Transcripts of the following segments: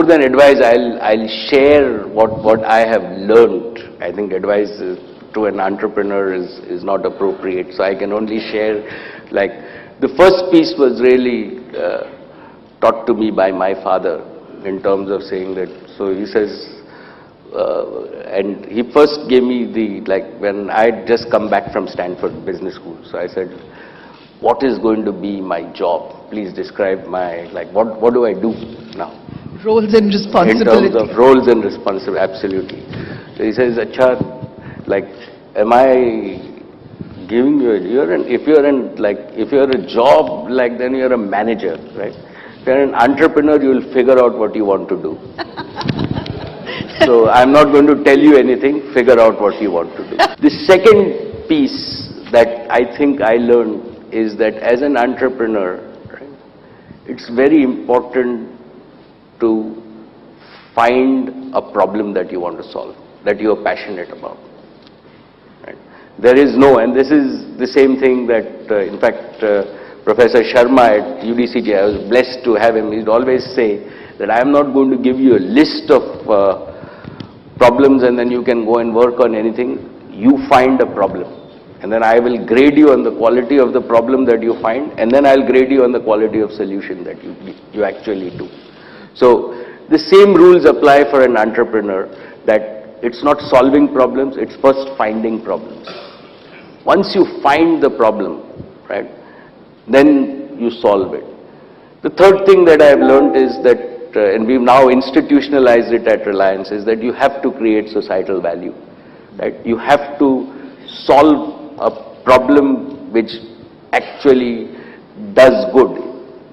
more than advice, I'll share what I have learned. I think advice to an entrepreneur is not appropriate. So I can only share, like, the first piece was really taught to me by my father in terms of saying that, so he says, and he first gave me when I had just come back from Stanford Business School. So I said, what is going to be my job? Please describe my, what do I do now? Roles and responsibility. In terms of roles and responsibility, absolutely. So he says, Acha, am I giving you, if you're a job, then you're a manager, right? If you're an entrepreneur, you'll figure out what you want to do. So I'm not going to tell you anything, figure out what you want to do. The second piece that I think I learned is that as an entrepreneur, right, it's very important to find a problem that you want to solve, that you are passionate about. Right? There is no, and this is the same thing that, in fact, Professor Sharma at UDCG, I was blessed to have him. He'd always say that I am not going to give you a list of problems and then you can go and work on anything. You find a problem, and then I will grade you on the quality of the problem that you find, and then I'll grade you on the quality of solution that you actually do. So the same rules apply for an entrepreneur, that it's not solving problems, it's first finding problems. Once you find the problem, right, then you solve it. The third thing that I have learned is that, and we've now institutionalized it at Reliance, is that you have to create societal value. Right? You have to solve a problem which actually does good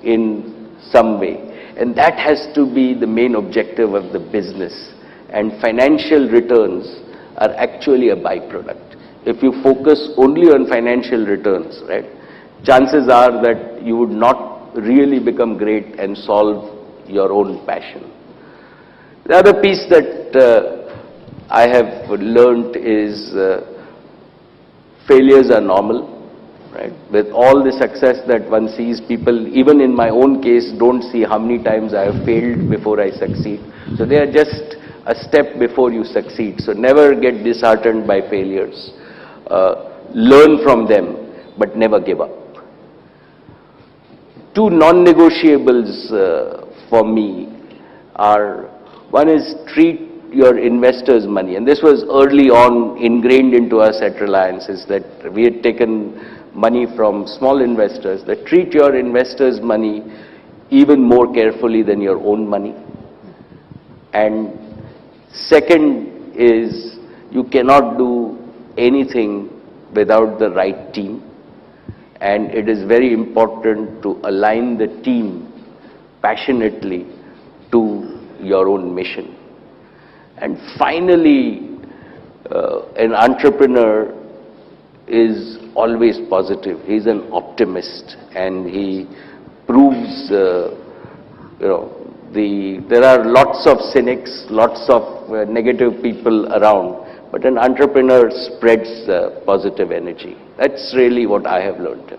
in some way. And that has to be the main objective of the business. And financial returns are actually a byproduct. If you focus only on financial returns, right, chances are that you would not really become great and solve your own passion. The other piece that I have learned is failures are normal. Right? With all the success that one sees, people, even in my own case, don't see how many times I have failed before I succeed. So they are just a step before you succeed. So never get disheartened by failures. Learn from them, but never give up. Two non-negotiables for me are, one is treat your investors' money. And this was early on ingrained into us at Reliance, is that we had taken money from small investors, that treat your investors' money even more carefully than your own money. And second is, you cannot do anything without the right team. And it is very important to align the team passionately to your own mission. And finally, an entrepreneur is always positive. He's an optimist, and he proves, there are lots of cynics, lots of negative people around, but an entrepreneur spreads positive energy. That's really what I have learned.